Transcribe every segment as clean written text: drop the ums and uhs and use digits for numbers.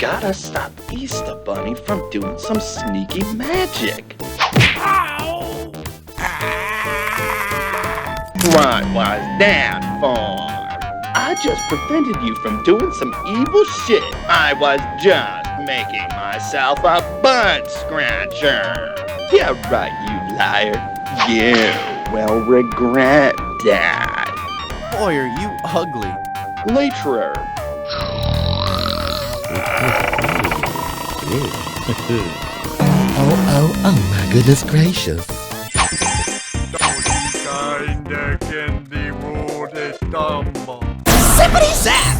Gotta stop Easter Bunny from doing some sneaky magic. Ow! What was that for? I just prevented you from doing some evil shit. I was just making myself a butt scratcher. Yeah, right, you liar. You will regret that. Boy, are you ugly. Later. Oh, my goodness gracious. Zippity zap!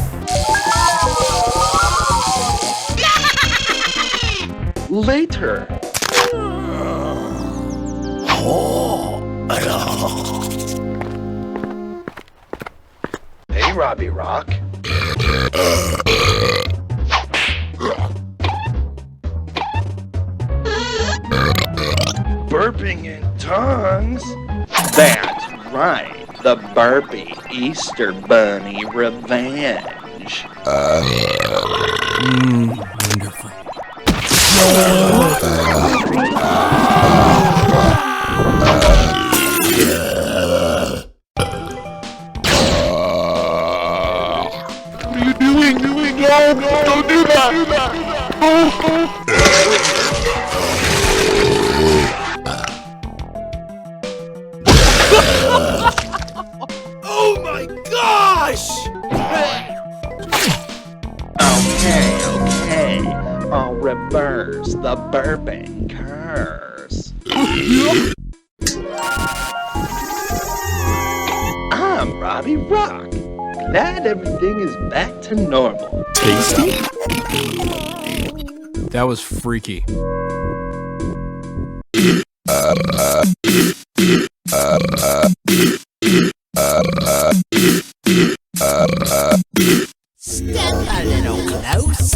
Later. Hey, Robbie Rock. Burping in tongues? That's right. The Burpy Easter Bunny Revenge. Wonderful. What are you doing? No, don't do that! Oh my gosh! Okay. I'll reverse the burping curse. I'm Robbie Rock. Glad everything is back to normal. Tasty? That was freaky. Step a little closer.